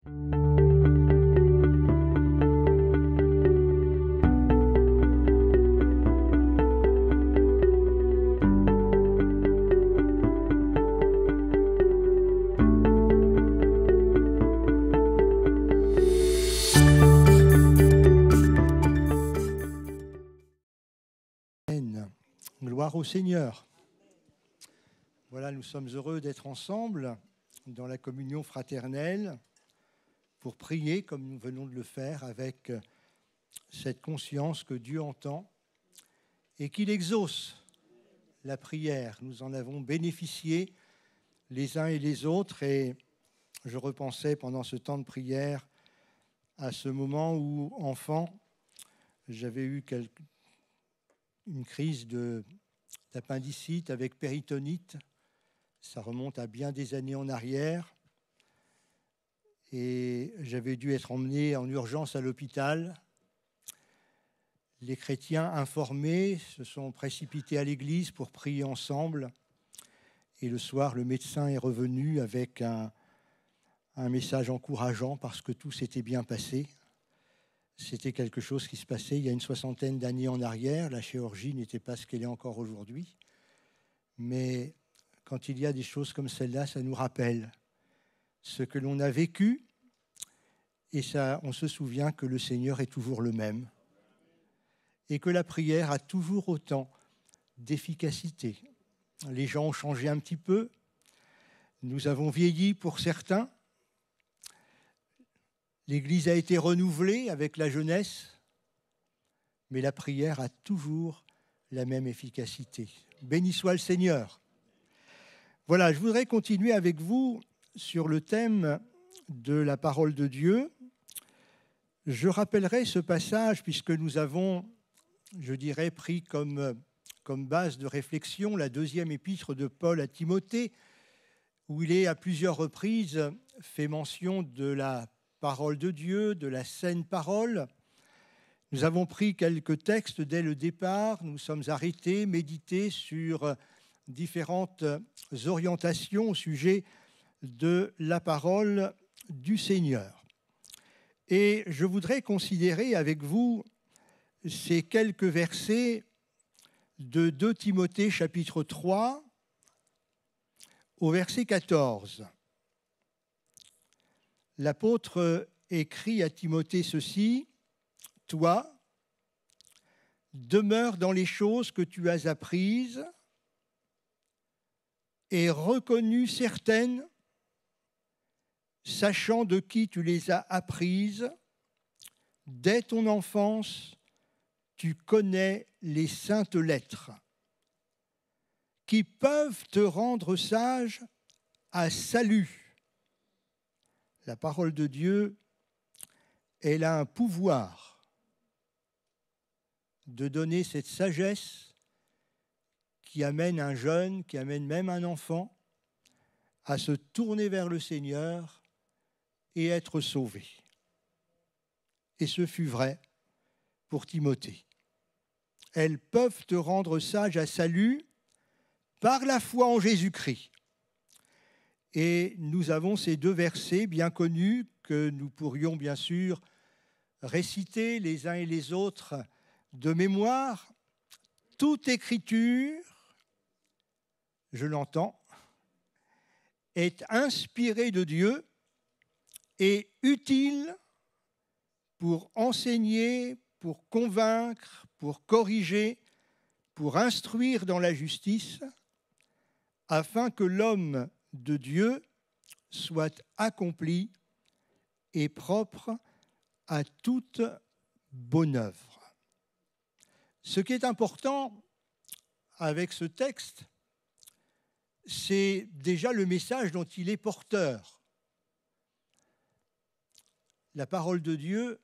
Gloire au Seigneur. Voilà, nous sommes heureux d'être ensemble dans la communion fraternelle pour prier comme nous venons de le faire avec cette conscience que Dieu entend et qu'il exauce la prière. Nous en avons bénéficié les uns et les autres et je repensais pendant ce temps de prière à ce moment où, enfant, j'avais eu une crise d'appendicite avec péritonite. Ça remonte à bien des années en arrière. Et j'avais dû être emmené en urgence à l'hôpital. Les chrétiens informés se sont précipités à l'église pour prier ensemble. Et le soir, le médecin est revenu avec un message encourageant parce que tout s'était bien passé. C'était quelque chose qui se passait il y a une 60aine d'années en arrière. La chirurgie n'était pas ce qu'elle est encore aujourd'hui. Mais quand il y a des choses comme celle-là, ça nous rappelle ce que l'on a vécu. Et ça, on se souvient que le Seigneur est toujours le même. Et que la prière a toujours autant d'efficacité. Les gens ont changé un petit peu. Nous avons vieilli pour certains. L'Église a été renouvelée avec la jeunesse, mais la prière a toujours la même efficacité. Béni soit le Seigneur. Voilà, je voudrais continuer avec vous sur le thème de la parole de Dieu. Je rappellerai ce passage puisque nous avons, je dirais, pris comme base de réflexion la deuxième épître de Paul à Timothée, où il est à plusieurs reprises fait mention de la parole de Dieu, de la saine parole. Nous avons pris quelques textes dès le départ, nous sommes arrêtés, médités sur différentes orientations au sujet de la parole du Seigneur. Et je voudrais considérer avec vous ces quelques versets de 2 Timothée chapitre 3 au verset 14. L'apôtre écrit à Timothée ceci: « Toi, demeure dans les choses que tu as apprises et reconnues certaines, sachant de qui tu les as apprises. Dès ton enfance, tu connais les saintes lettres, qui peuvent te rendre sage à salut. » La parole de Dieu, elle a un pouvoir de donner cette sagesse qui amène un jeune, qui amène même un enfant à se tourner vers le Seigneur et être sauvé. Et ce fut vrai pour Timothée. Elles peuvent te rendre sage à salut par la foi en Jésus-Christ. Et nous avons ces deux versets bien connus que nous pourrions bien sûr réciter les uns et les autres de mémoire. Toute écriture, je l'entends, est inspirée de Dieu et utile pour enseigner, pour convaincre, pour corriger, pour instruire dans la justice, afin que l'homme de Dieu soit accompli et propre à toute bonne œuvre. Ce qui est important avec ce texte, c'est déjà le message dont il est porteur. La parole de Dieu,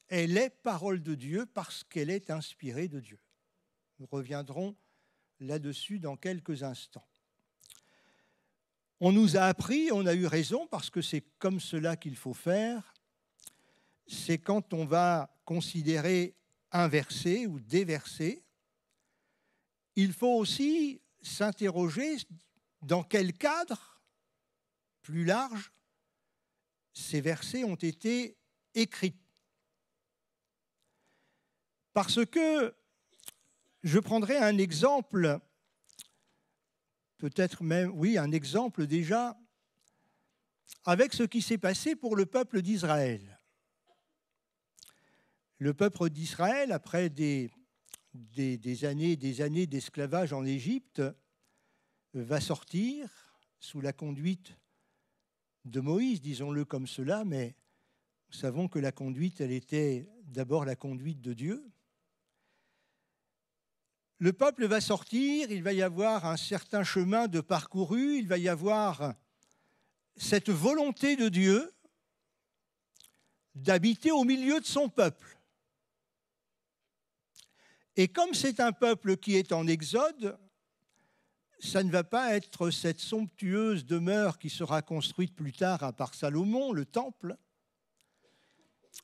elle est parole de Dieu parce qu'elle est inspirée de Dieu. Nous reviendrons là-dessus dans quelques instants. On nous a appris, on a eu raison, parce que c'est comme cela qu'il faut faire. C'est quand on va considérer un verset ou des versets, il faut aussi s'interroger dans quel cadre plus large ces versets ont été écrits. Parce que je prendrai un exemple, peut-être même, oui, un exemple déjà, avec ce qui s'est passé pour le peuple d'Israël. Le peuple d'Israël, après des années d'esclavage en Égypte, va sortir sous la conduite de Moïse, disons-le comme cela, mais nous savons que la conduite, elle était d'abord la conduite de Dieu. Le peuple va sortir, il va y avoir un certain chemin de parcouru, il va y avoir cette volonté de Dieu d'habiter au milieu de son peuple. Et comme c'est un peuple qui est en exode, ça ne va pas être cette somptueuse demeure qui sera construite plus tard par Salomon, le temple,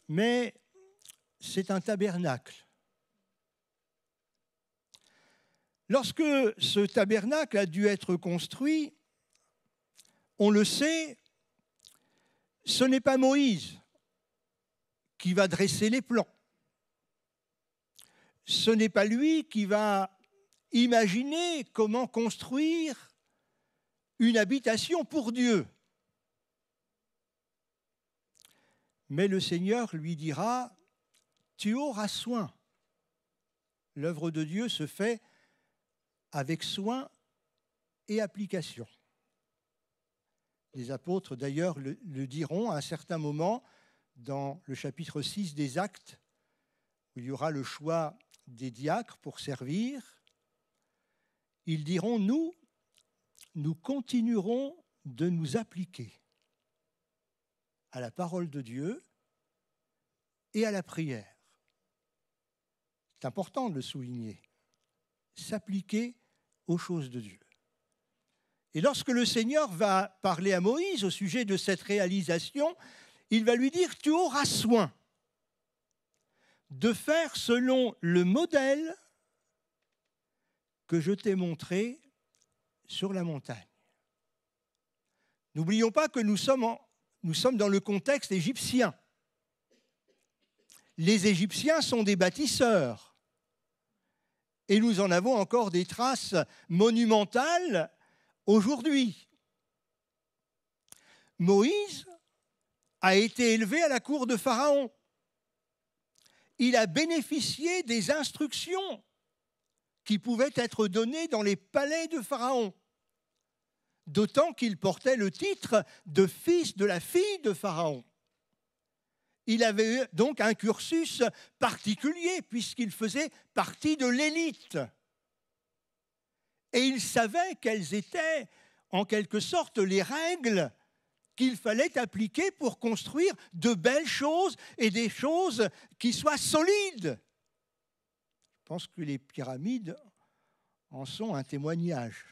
mais c'est un tabernacle. Lorsque ce tabernacle a dû être construit, on le sait, ce n'est pas Moïse qui va dresser les plans. Ce n'est pas lui qui va imaginer comment construire une habitation pour Dieu. Mais le Seigneur lui dira, tu auras soin. L'œuvre de Dieu se fait avec soin et application. Les apôtres, d'ailleurs, le diront à un certain moment dans le chapitre 6 des Actes, où il y aura le choix des diacres pour servir. Ils diront, nous continuerons de nous appliquer à la parole de Dieu et à la prière. C'est important de le souligner. S'appliquer aux choses de Dieu. Et lorsque le Seigneur va parler à Moïse au sujet de cette réalisation, il va lui dire, tu auras soin de faire selon le modèle que je t'ai montré sur la montagne. N'oublions pas que nous sommes dans le contexte égyptien. Les Égyptiens sont des bâtisseurs. Et nous en avons encore des traces monumentales aujourd'hui. Moïse a été élevé à la cour de Pharaon. Il a bénéficié des instructions qui pouvaient être données dans les palais de Pharaon, d'autant qu'il portait le titre de fils de la fille de Pharaon. Il avait donc un cursus particulier puisqu'il faisait partie de l'élite. Et il savait quelles étaient, en quelque sorte, les règles qu'il fallait appliquer pour construire de belles choses et des choses qui soient solides. Je pense que les pyramides en sont un témoignage.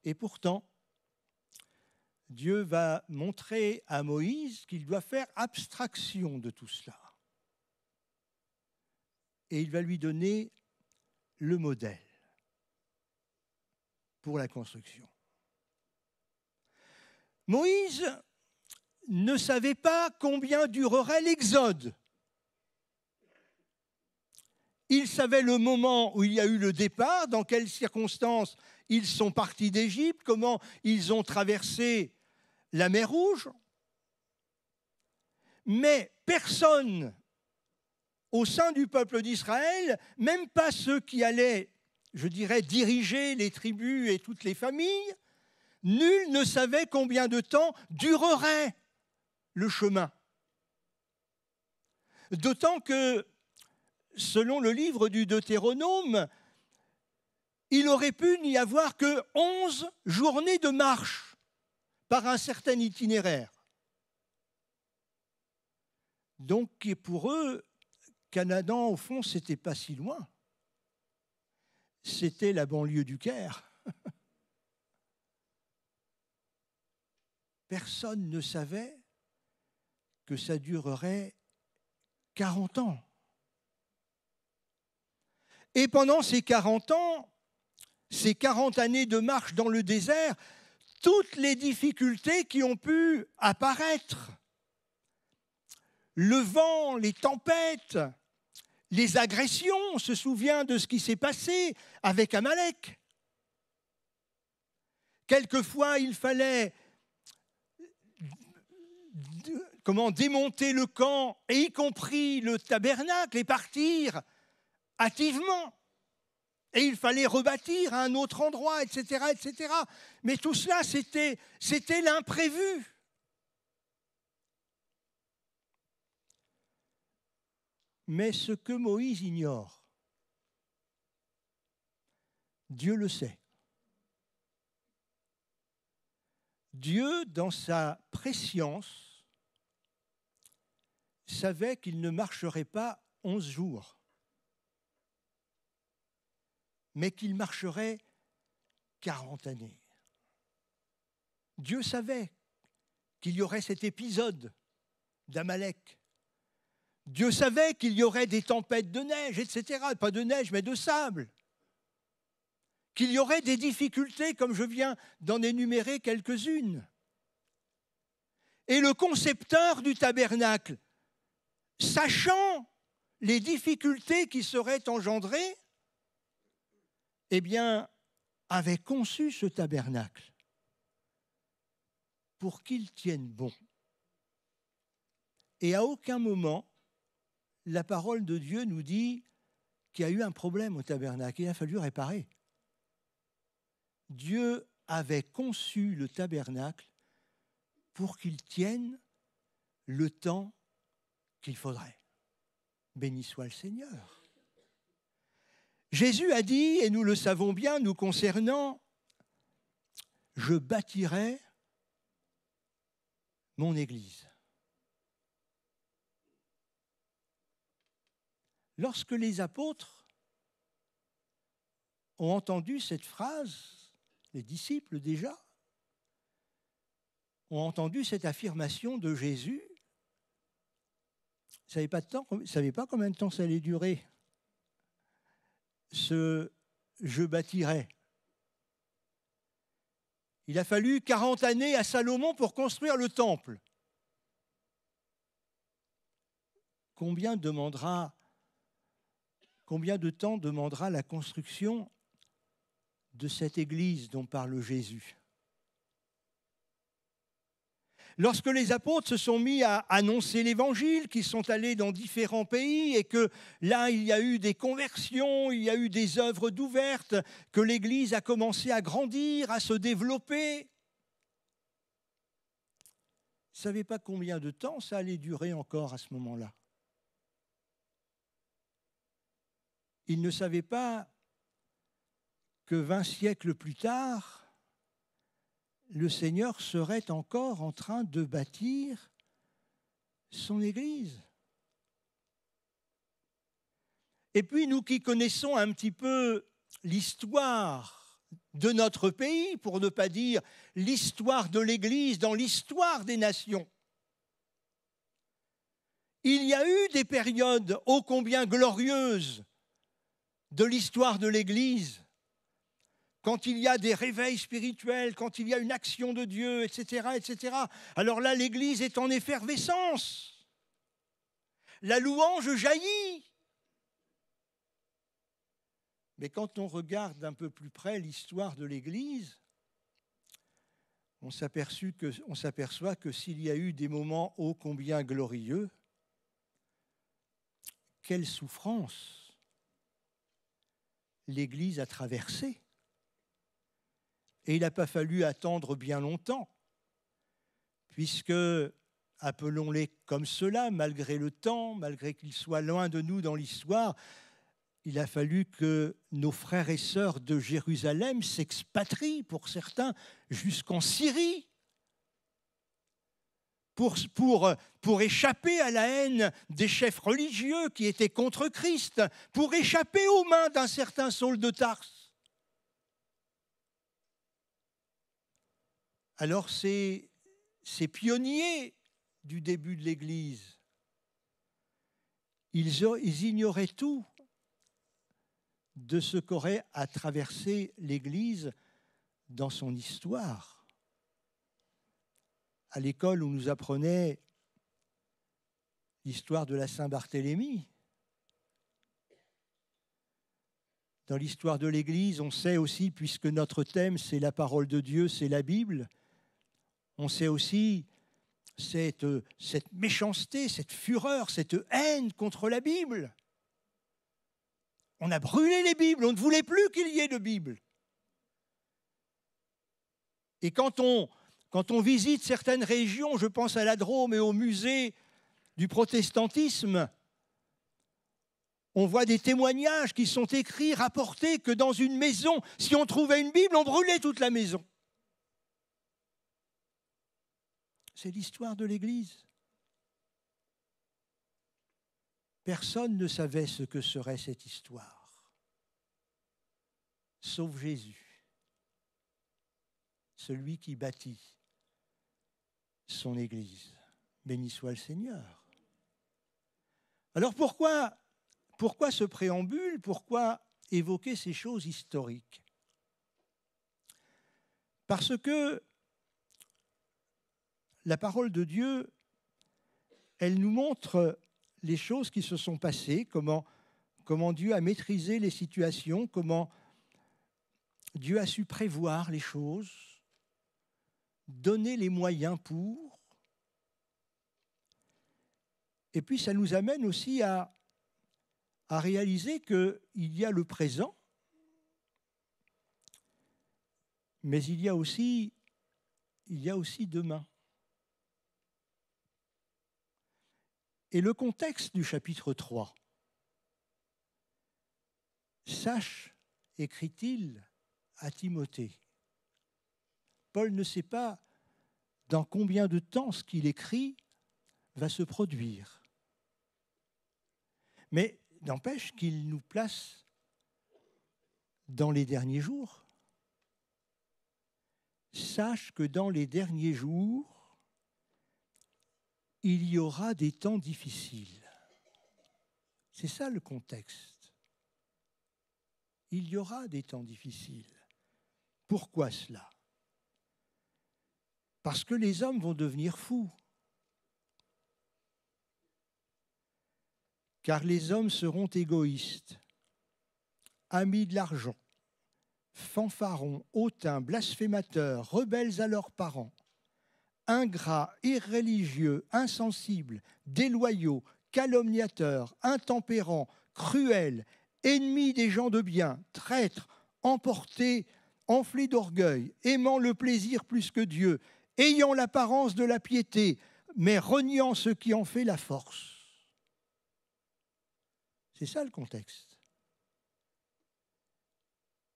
Et pourtant, Dieu va montrer à Moïse qu'il doit faire abstraction de tout cela. Et il va lui donner le modèle pour la construction. Moïse ne savait pas combien durerait l'exode. Il savait le moment où il y a eu le départ, dans quelles circonstances ils sont partis d'Égypte, comment ils ont traversé la mer Rouge. Mais personne au sein du peuple d'Israël, même pas ceux qui allaient, je dirais, diriger les tribus et toutes les familles, nul ne savait combien de temps durerait le chemin. D'autant que, selon le livre du Deutéronome, il aurait pu n'y avoir que 11 journées de marche par un certain itinéraire. Donc, pour eux, Canaan, au fond, c'était pas si loin. C'était la banlieue du Caire. Personne ne savait que ça durerait 40 ans. Et pendant ces 40 ans, ces 40 années de marche dans le désert, toutes les difficultés qui ont pu apparaître. Le vent, les tempêtes, les agressions, on se souvient de ce qui s'est passé avec Amalek. Quelquefois, il fallait démonter le camp, et y compris le tabernacle, et partir hâtivement. Et il fallait rebâtir à un autre endroit, etc., etc. Mais tout cela, c'était l'imprévu. Mais ce que Moïse ignore, Dieu le sait. Dieu, dans sa prescience, savait qu'il ne marcherait pas 11 jours, mais qu'il marcherait 40 années. Dieu savait qu'il y aurait cet épisode d'Amalek. Dieu savait qu'il y aurait des tempêtes de neige, etc. Pas de neige, mais de sable. Qu'il y aurait des difficultés, comme je viens d'en énumérer quelques-unes. Et le concepteur du tabernacle, sachant les difficultés qui seraient engendrées, eh bien, avait conçu ce tabernacle pour qu'il tienne bon. Et à aucun moment, la parole de Dieu nous dit qu'il y a eu un problème au tabernacle. Il a fallu réparer. Dieu avait conçu le tabernacle pour qu'il tienne le temps qu'il faudrait. Béni soit le Seigneur. Jésus a dit, et nous le savons bien, nous concernant, « Je bâtirai mon Église ». Lorsque les apôtres ont entendu cette phrase, les disciples déjà, ont entendu cette affirmation de Jésus, ils ne savaient pas combien de temps ça allait durer. Ce « je bâtirai ». Il a fallu 40 années à Salomon pour construire le temple. Combien de temps demandera la construction de cette église dont parle Jésus? Lorsque les apôtres se sont mis à annoncer l'évangile, qu'ils sont allés dans différents pays et que là, il y a eu des conversions, il y a eu des œuvres d'ouvertes, que l'église a commencé à grandir, à se développer, ils ne savaient pas combien de temps ça allait durer encore à ce moment-là. Ils ne savaient pas que 20 siècles plus tard, le Seigneur serait encore en train de bâtir son Église. Et puis nous qui connaissons un petit peu l'histoire de notre pays, pour ne pas dire l'histoire de l'Église dans l'histoire des nations, il y a eu des périodes ô combien glorieuses de l'histoire de l'Église, quand il y a des réveils spirituels, quand il y a une action de Dieu, etc., etc. Alors là, l'Église est en effervescence. La louange jaillit. Mais quand on regarde d'un peu plus près l'histoire de l'Église, on s'aperçoit que s'il y a eu des moments ô combien glorieux, quelle souffrance l'Église a traversée. Et il n'a pas fallu attendre bien longtemps, puisque, appelons-les comme cela, malgré le temps, malgré qu'ils soient loin de nous dans l'histoire, il a fallu que nos frères et sœurs de Jérusalem s'expatrient, pour certains, jusqu'en Syrie, pour échapper à la haine des chefs religieux qui étaient contre Christ, pour échapper aux mains d'un certain Saul de Tarse. Alors ces pionniers du début de l'Église, ils ignoraient tout de ce qu'aurait à traverser l'Église dans son histoire. à l'école, on nous apprenait l'histoire de la Saint-Barthélemy. Dans l'histoire de l'Église, on sait aussi, puisque notre thème, c'est la parole de Dieu, c'est la Bible, on sait aussi cette méchanceté, cette fureur, cette haine contre la Bible. On a brûlé les Bibles, on ne voulait plus qu'il y ait de Bible. Et quand on visite certaines régions, je pense à la Drôme et au musée du protestantisme, on voit des témoignages qui sont écrits, rapportés que dans une maison, si on trouvait une Bible, on brûlait toute la maison. C'est l'histoire de l'Église. Personne ne savait ce que serait cette histoire, sauf Jésus, celui qui bâtit son Église. Béni soit le Seigneur. Alors pourquoi ce préambule? Pourquoi évoquer ces choses historiques? Parce que la parole de Dieu, elle nous montre les choses qui se sont passées, comment Dieu a maîtrisé les situations, comment Dieu a su prévoir les choses, donner les moyens pour. Et puis ça nous amène aussi à réaliser qu'il y a le présent, mais il y a aussi demain. Et le contexte du chapitre 3, sache, écrit-il à Timothée. Paul ne sait pas dans combien de temps ce qu'il écrit va se produire. Mais n'empêche qu'il nous place dans les derniers jours. Sache que dans les derniers jours, il y aura des temps difficiles. C'est ça le contexte. Il y aura des temps difficiles. Pourquoi cela? Parce que les hommes vont devenir fous. Car les hommes seront égoïstes, amis de l'argent, fanfarons, hautains, blasphémateurs, rebelles à leurs parents, ingrats, irréligieux, insensibles, déloyaux, calomniateurs, intempérants, cruels, ennemis des gens de bien, traîtres, emportés, enflés d'orgueil, aimant le plaisir plus que Dieu, ayant l'apparence de la piété, mais reniant ce qui en fait la force. C'est ça le contexte.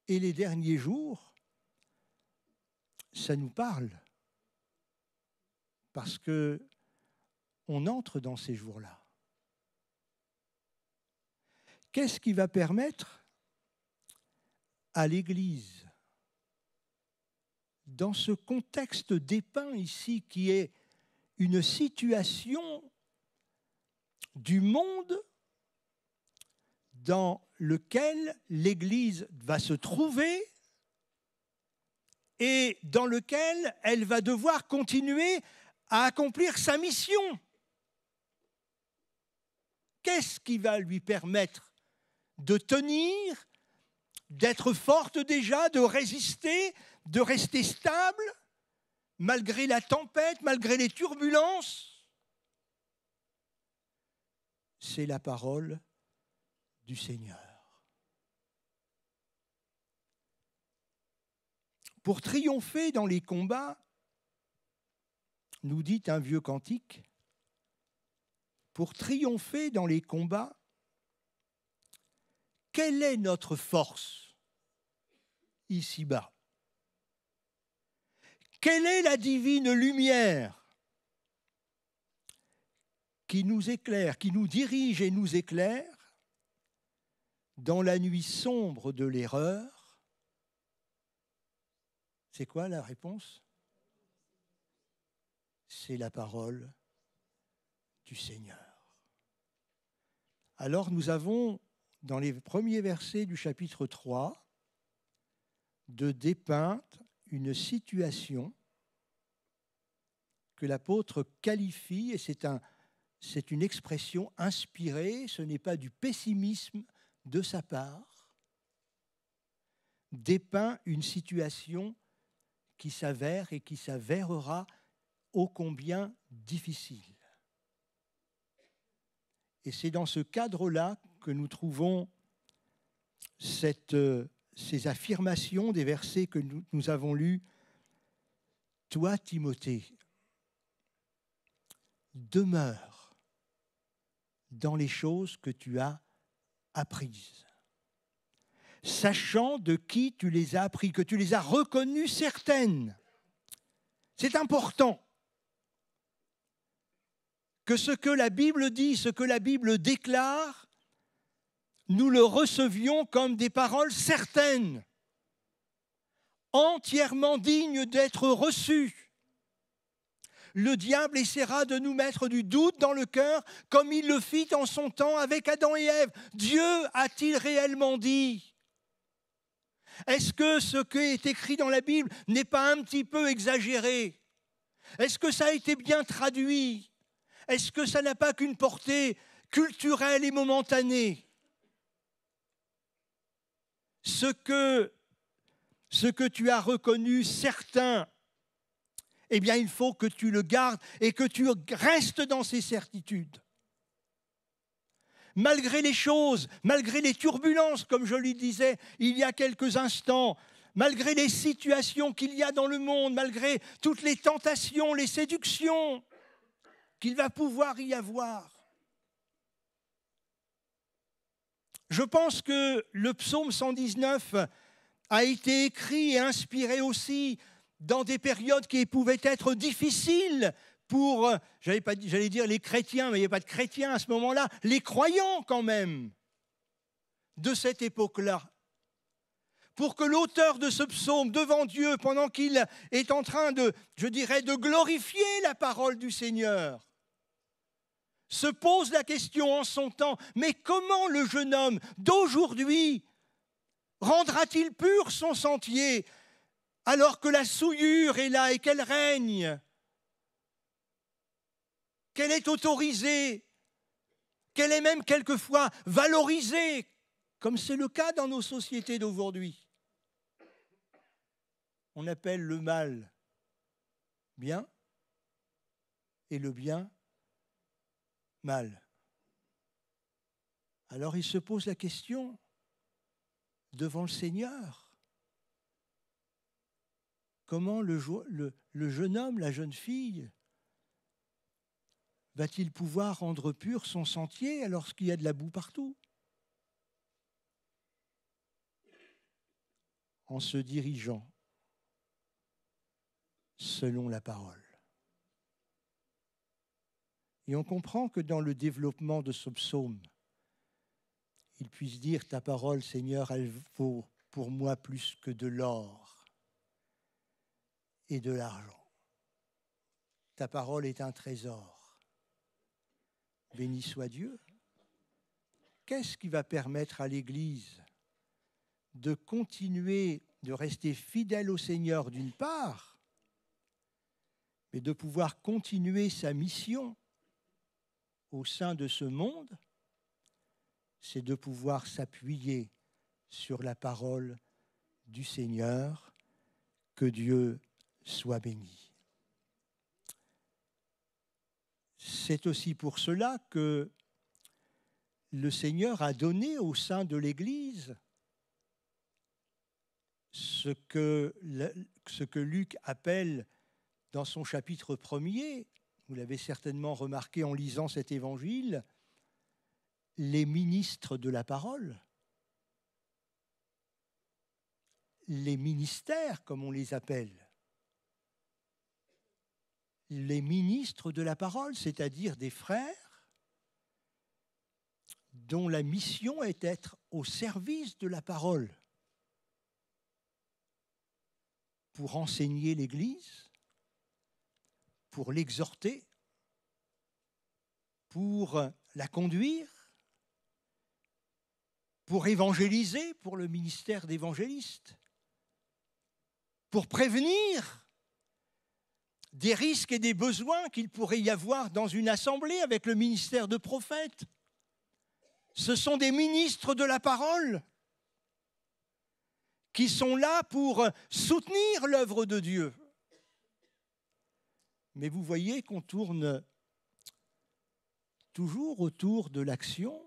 Et les derniers jours, ça nous parle. Parce qu'on entre dans ces jours-là. Qu'est-ce qui va permettre à l'Église, dans ce contexte dépeint ici, qui est une situation du monde dans lequel l'Église va se trouver et dans lequel elle va devoir continuer à accomplir sa mission. Qu'est-ce qui va lui permettre de tenir, d'être forte déjà, de résister, de rester stable, malgré la tempête, malgré les turbulences? C'est la parole du Seigneur. Pour triompher dans les combats, nous dit un vieux cantique, pour triompher dans les combats, quelle est notre force ici-bas? Quelle est la divine lumière qui nous éclaire, qui nous dirige et nous éclaire dans la nuit sombre de l'erreur? C'est quoi la réponse? C'est la parole du Seigneur. Alors nous avons, dans les premiers versets du chapitre 3, de dépeindre une situation que que l'apôtre qualifie, et c'est une expression inspirée, ce n'est pas du pessimisme de sa part, dépeint une situation qui s'avère et qui s'avérera ô combien difficile. Et c'est dans ce cadre-là que nous trouvons ces affirmations des versets que nous avons lus. Toi, Timothée, demeure dans les choses que tu as apprises, sachant de qui tu les as appris, que tu les as reconnues certaines. C'est important que ce que la Bible dit, ce que la Bible déclare, nous le recevions comme des paroles certaines, entièrement dignes d'être reçues. Le diable essaiera de nous mettre du doute dans le cœur, comme il le fit en son temps avec Adam et Ève. Dieu a-t-il réellement dit ? Est-ce que ce qui est écrit dans la Bible n'est pas un petit peu exagéré ? Est-ce que ça a été bien traduit ? Est-ce que ça n'a pas qu'une portée culturelle et momentanée ? Ce que tu as reconnu certain, eh bien, il faut que tu le gardes et que tu restes dans ces certitudes. Malgré les choses, malgré les turbulences, comme je lui disais il y a quelques instants, malgré les situations qu'il y a dans le monde, malgré toutes les tentations, les séductions qu'il va pouvoir y avoir. Je pense que le psaume 119 a été écrit et inspiré aussi dans des périodes qui pouvaient être difficiles pour, j'allais dire les chrétiens, mais il n'y a pas de chrétiens à ce moment-là, les croyants quand même de cette époque-là. Pour que l'auteur de ce psaume devant Dieu, pendant qu'il est en train de glorifier la parole du Seigneur, se pose la question en son temps, mais comment le jeune homme d'aujourd'hui rendra-t-il pur son sentier alors que la souillure est là et qu'elle règne, qu'elle est autorisée, qu'elle est même quelquefois valorisée, comme c'est le cas dans nos sociétés d'aujourd'hui. On appelle le mal bien et le bien mal. Alors il se pose la question devant le Seigneur. Comment le jeune homme, la jeune fille, va-t-il pouvoir rendre pur son sentier alors qu'il y a de la boue partout ? En se dirigeant selon la parole. Et on comprend que dans le développement de ce psaume, il puisse dire « Ta parole, Seigneur, elle vaut pour moi plus que de l'or et de l'argent. Ta parole est un trésor. Béni soit Dieu. » Qu'est-ce qui va permettre à l'Église de continuer, de rester fidèle au Seigneur d'une part, mais de pouvoir continuer sa mission au sein de ce monde, c'est de pouvoir s'appuyer sur la parole du Seigneur. Que Dieu soit béni. C'est aussi pour cela que le Seigneur a donné au sein de l'Église ce que Luc appelle dans son chapitre 1er, vous l'avez certainement remarqué en lisant cet évangile, les ministres de la parole, les ministères comme on les appelle, les ministres de la parole, c'est-à-dire des frères dont la mission est d'être au service de la parole pour enseigner l'Église, pour l'exhorter, pour la conduire, pour évangéliser, pour le ministère d'évangéliste, pour prévenir des risques et des besoins qu'il pourrait y avoir dans une assemblée avec le ministère de prophète. Ce sont des ministres de la parole qui sont là pour soutenir l'œuvre de Dieu. Mais vous voyez qu'on tourne toujours autour de l'action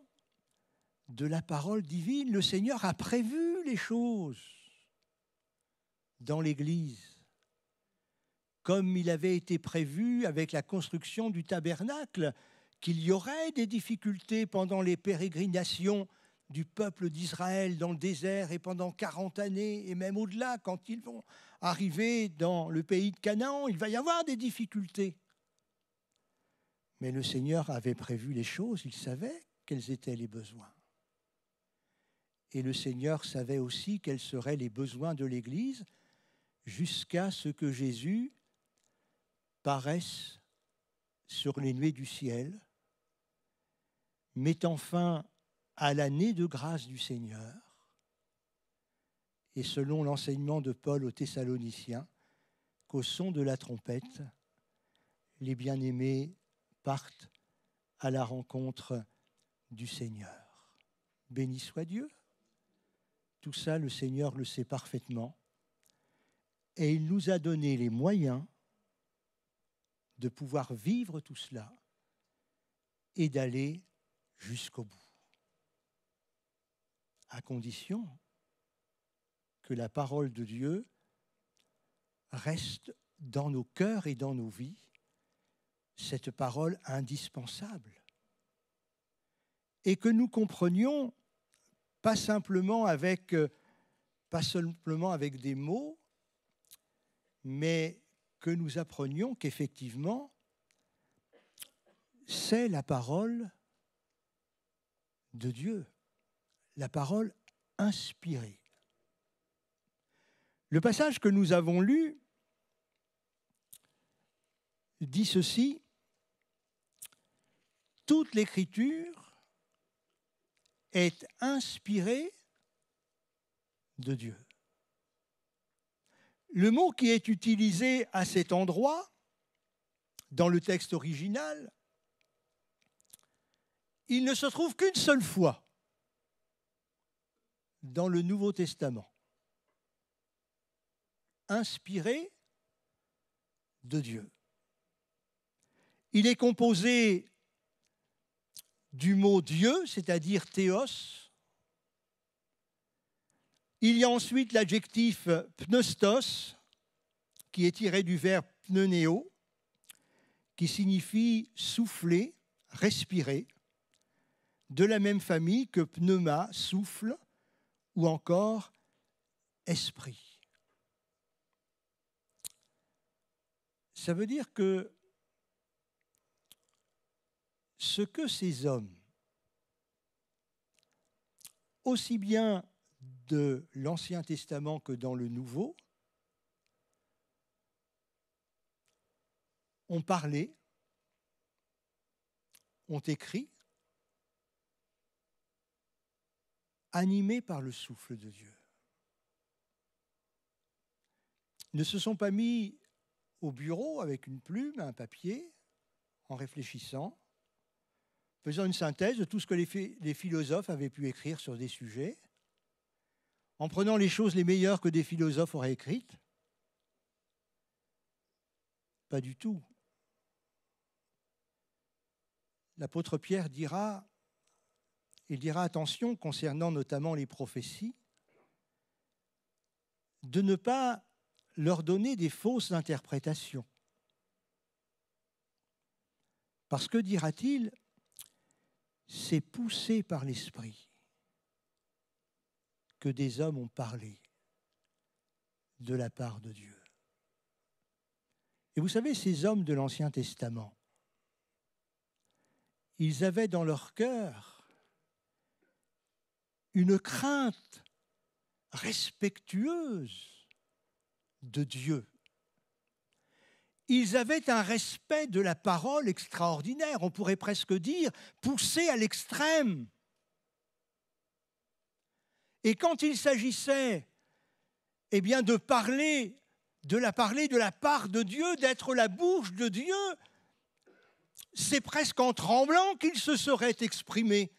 de la parole divine. Le Seigneur a prévu les choses dans l'Église, comme il avait été prévu avec la construction du tabernacle, qu'il y aurait des difficultés pendant les pérégrinations du peuple d'Israël dans le désert et pendant 40 années, et même au-delà, quand ils vont arriver dans le pays de Canaan, il va y avoir des difficultés. Mais le Seigneur avait prévu les choses, il savait quels étaient les besoins. Et le Seigneur savait aussi quels seraient les besoins de l'Église jusqu'à ce que Jésus paraisse sur les nuées du ciel, mettant fin à l'année de grâce du Seigneur. Et selon l'enseignement de Paul aux Thessaloniciens, qu'au son de la trompette, les bien-aimés partent à la rencontre du Seigneur. Béni soit Dieu. Tout ça, le Seigneur le sait parfaitement. Et il nous a donné les moyens de pouvoir vivre tout cela et d'aller jusqu'au bout. À condition que la parole de Dieu reste dans nos cœurs et dans nos vies, cette parole indispensable. Et que nous comprenions, pas simplement avec des mots, mais que nous apprenions qu'effectivement, c'est la parole de Dieu, la parole inspirée. Le passage que nous avons lu dit ceci: toute l'Écriture est inspirée de Dieu. Le mot qui est utilisé à cet endroit, dans le texte original, il ne se trouve qu'une seule fois dans le Nouveau Testament. Inspiré de Dieu. Il est composé du mot Dieu, c'est-à-dire théos. Il y a ensuite l'adjectif pneustos, qui est tiré du verbe pneuneo, qui signifie souffler, respirer, de la même famille que pneuma, souffle, ou encore esprit. Ça veut dire que ce que ces hommes, aussi bien de l'Ancien Testament que dans le Nouveau, ont parlé, ont écrit, animés par le souffle de Dieu. Ne se sont pas mis au bureau avec une plume, un papier, en réfléchissant, faisant une synthèse de tout ce que les philosophes avaient pu écrire sur des sujets, en prenant les choses les meilleures que des philosophes auraient écrites. Pas du tout. L'apôtre Pierre dira attention concernant notamment les prophéties, de ne pas leur donner des fausses interprétations. Parce que, dira-t-il, c'est poussé par l'Esprit que des hommes ont parlé de la part de Dieu. Et vous savez, ces hommes de l'Ancien Testament, ils avaient dans leur cœur une crainte respectueuse de Dieu. Ils avaient un respect de la parole extraordinaire, on pourrait presque dire poussé à l'extrême. Et quand il s'agissait de parler de la parler de la part de Dieu, d'être la bouche de Dieu. C'est presque en tremblant qu'ils se seraient exprimés,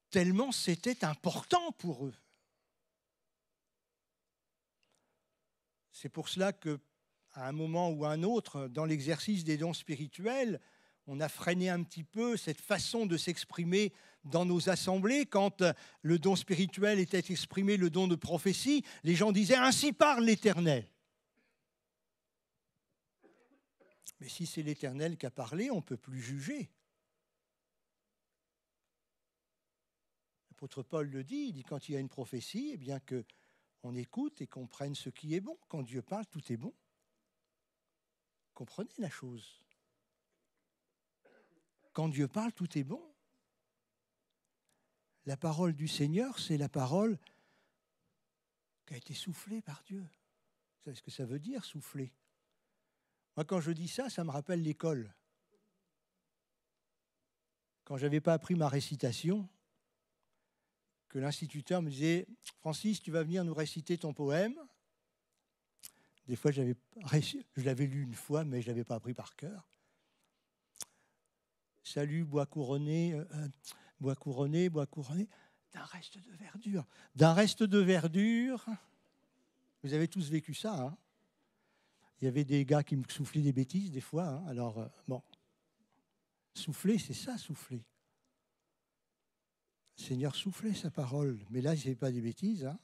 tellement c'était important pour eux. C'est pour cela qu'à un moment ou un autre, dans l'exercice des dons spirituels, on a freiné un petit peu cette façon de s'exprimer dans nos assemblées. Quand le don spirituel était exprimé, le don de prophétie, les gens disaient « Ainsi parle l'Éternel ». Mais si c'est l'Éternel qui a parlé, on ne peut plus juger. L'apôtre Paul le dit, il dit quand il y a une prophétie, eh bien qu'on écoute et qu'on prenne ce qui est bon. Quand Dieu parle, tout est bon. Comprenez la chose. Quand Dieu parle, tout est bon. La parole du Seigneur, c'est la parole qui a été soufflée par Dieu. Vous savez ce que ça veut dire, souffler? Moi, quand je dis ça, ça me rappelle l'école. Quand je n'avais pas appris ma récitation, que l'instituteur me disait « Francis, tu vas venir nous réciter ton poème ». Des fois, je l'avais lu une fois, mais je ne l'avais pas appris par cœur. « Salut, bois couronné, d'un reste de verdure. » D'un reste de verdure, vous avez tous vécu ça, hein? Il y avait des gars qui me soufflaient des bêtises des fois. Hein. Alors, bon, souffler, c'est ça, souffler. Le Seigneur soufflait sa parole. Mais là, ce n'est pas des bêtises. Hein.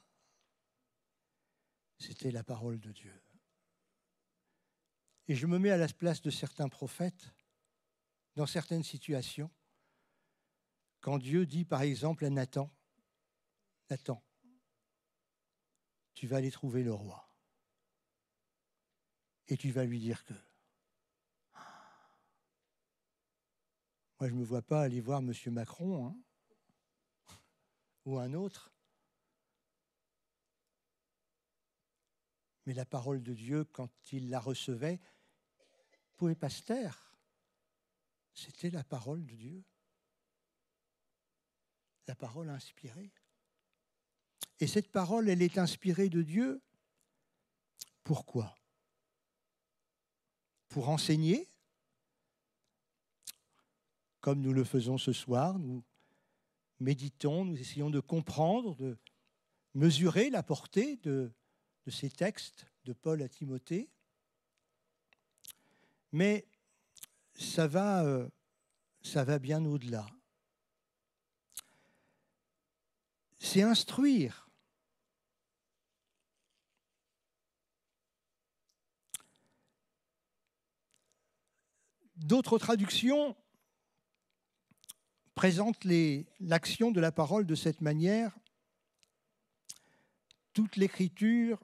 C'était la parole de Dieu. Et je me mets à la place de certains prophètes, dans certaines situations, quand Dieu dit, par exemple, à Nathan, « Nathan, tu vas aller trouver le roi. » Et tu vas lui dire que... Moi, je ne me vois pas aller voir M. Macron, hein, ou un autre. Mais la parole de Dieu, quand il la recevait, ne pouvait pas se taire. C'était la parole de Dieu. La parole inspirée. Et cette parole, elle est inspirée de Dieu. Pourquoi ? Pour enseigner, comme nous le faisons ce soir, nous méditons, nous essayons de comprendre, de mesurer la portée de ces textes de Paul à Timothée. Mais ça va bien au-delà. C'est instruire. D'autres traductions présentent l'action de la parole de cette manière. Toute l'écriture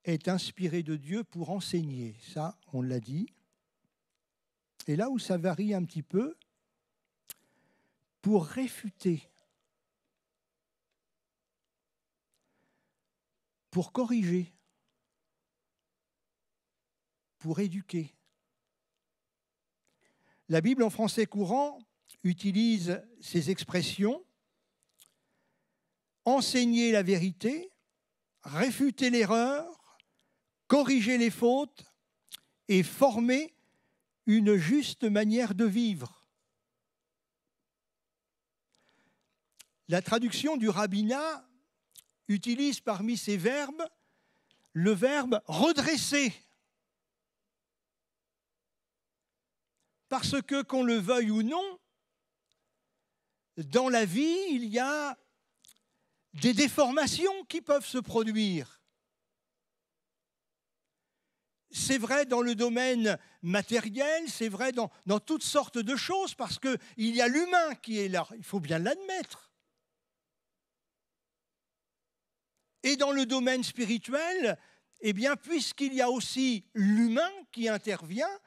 est inspirée de Dieu pour enseigner. Ça, on l'a dit. Et là où ça varie un petit peu, pour réfuter, pour corriger, pour éduquer. La Bible en français courant utilise ces expressions « enseigner la vérité »,« réfuter l'erreur »,« corriger les fautes » et « former une juste manière de vivre ». La traduction du rabbinat utilise parmi ces verbes le verbe « redresser ». Parce que, qu'on le veuille ou non, dans la vie, il y a des déformations qui peuvent se produire. C'est vrai dans le domaine matériel, c'est vrai dans toutes sortes de choses, parce qu'il y a l'humain qui est là, il faut bien l'admettre. Et dans le domaine spirituel, eh bien, puisqu'il y a aussi l'humain qui intervient,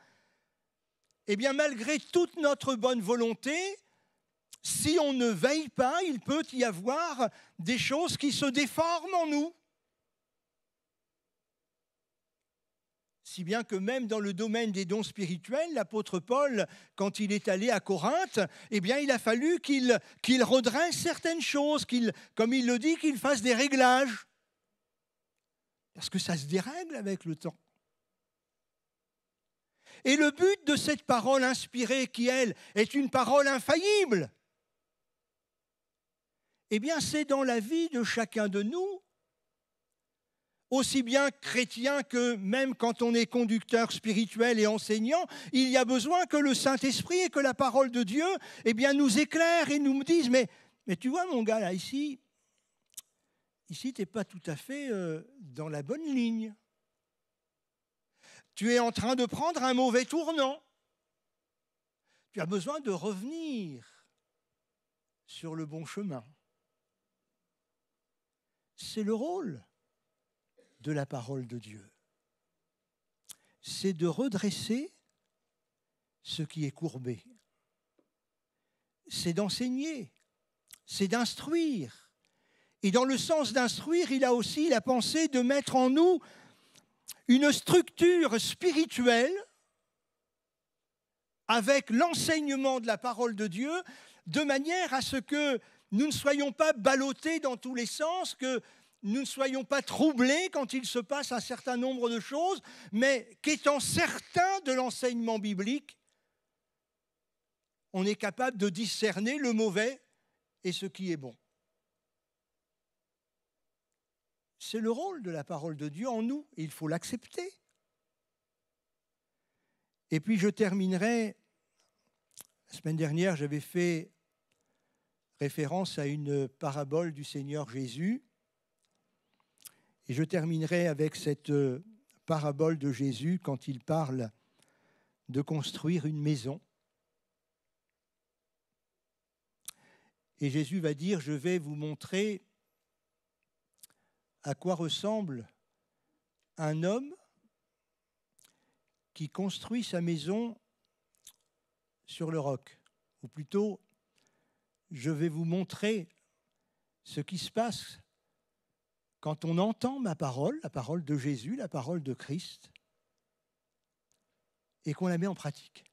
eh bien, malgré toute notre bonne volonté, si on ne veille pas, il peut y avoir des choses qui se déforment en nous. Si bien que même dans le domaine des dons spirituels, l'apôtre Paul, quand il est allé à Corinthe, eh bien, il a fallu qu'il redresse certaines choses, comme il le dit, qu'il fasse des réglages. Parce que ça se dérègle avec le temps. Et le but de cette parole inspirée, qui, elle, est une parole infaillible, eh bien, c'est dans la vie de chacun de nous, aussi bien chrétien que même quand on est conducteur spirituel et enseignant, il y a besoin que le Saint-Esprit et que la parole de Dieu, eh bien, nous éclairent et nous disent, mais tu vois, mon gars, là, ici, tu n'es pas tout à fait dans la bonne ligne. Tu es en train de prendre un mauvais tournant. Tu as besoin de revenir sur le bon chemin. C'est le rôle de la parole de Dieu. C'est de redresser ce qui est courbé. C'est d'enseigner, c'est d'instruire. Et dans le sens d'instruire, il a aussi la pensée de mettre en nous une structure spirituelle avec l'enseignement de la parole de Dieu, de manière à ce que nous ne soyons pas ballottés dans tous les sens, que nous ne soyons pas troublés quand il se passe un certain nombre de choses, mais qu'étant certains de l'enseignement biblique, on est capable de discerner le mauvais et ce qui est bon. C'est le rôle de la parole de Dieu en nous, et il faut l'accepter. Et puis je terminerai, la semaine dernière, j'avais fait référence à une parabole du Seigneur Jésus, et je terminerai avec cette parabole de Jésus quand il parle de construire une maison. Et Jésus va dire, je vais vous montrer à quoi ressemble un homme qui construit sa maison sur le roc. Ou plutôt, je vais vous montrer ce qui se passe quand on entend ma parole, la parole de Jésus, la parole de Christ, et qu'on la met en pratique.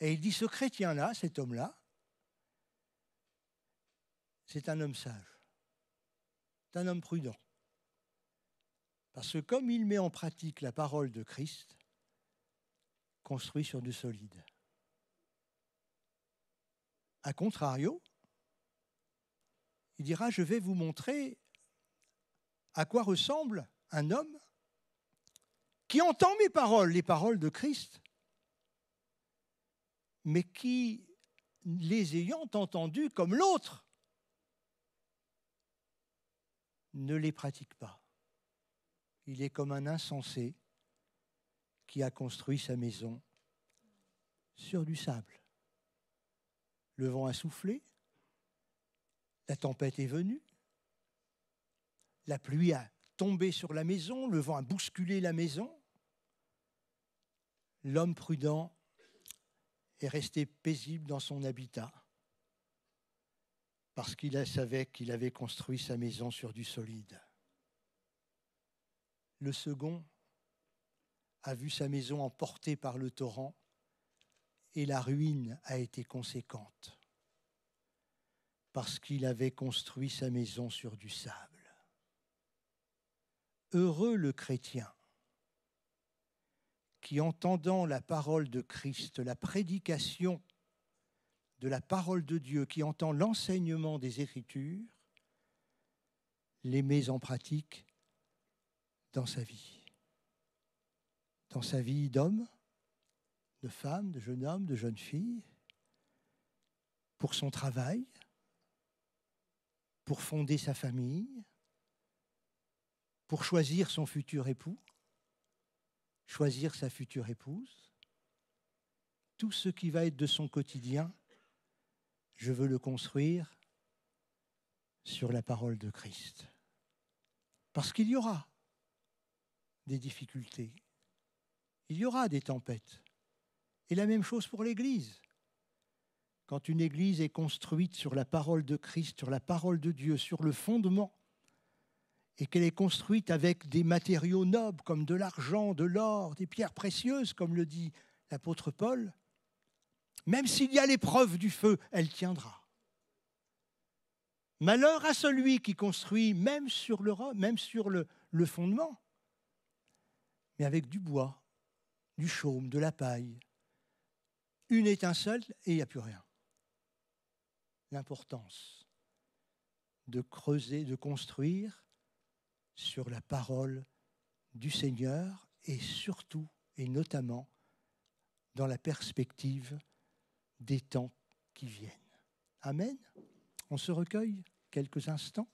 Et il dit, ce chrétien-là, cet homme-là, c'est un homme sage. C'est un homme prudent. Parce que comme il met en pratique la parole de Christ, construit sur du solide. A contrario, il dira, je vais vous montrer à quoi ressemble un homme qui entend mes paroles, les paroles de Christ, mais qui, les ayant entendues comme l'autre, ne les pratique pas. Il est comme un insensé qui a construit sa maison sur du sable. Le vent a soufflé, la tempête est venue, la pluie a tombé sur la maison, le vent a bousculé la maison. L'homme prudent est resté paisible dans son habitat parce qu'il savait qu'il avait construit sa maison sur du solide. Le second a vu sa maison emportée par le torrent et la ruine a été conséquente parce qu'il avait construit sa maison sur du sable. Heureux le chrétien qui, entendant la parole de Christ, la prédication de la parole de Dieu, qui entend l'enseignement des Écritures, les met en pratique dans sa vie. Dans sa vie d'homme, de femme, de jeune homme, de jeune fille, pour son travail, pour fonder sa famille, pour choisir son futur époux, choisir sa future épouse. Tout ce qui va être de son quotidien, je veux le construire sur la parole de Christ. Parce qu'il y aura des difficultés, il y aura des tempêtes. Et la même chose pour l'Église. Quand une Église est construite sur la parole de Christ, sur la parole de Dieu, sur le fondement, et qu'elle est construite avec des matériaux nobles comme de l'argent, de l'or, des pierres précieuses, comme le dit l'apôtre Paul, même s'il y a l'épreuve du feu, elle tiendra. Malheur à celui qui construit même sur le fondement, mais avec du bois, du chaume, de la paille. Une étincelle et il n'y a plus rien. L'importance de creuser, de construire sur la parole du Seigneur et surtout et notamment dans la perspective des temps qui viennent. Amen. On se recueille quelques instants.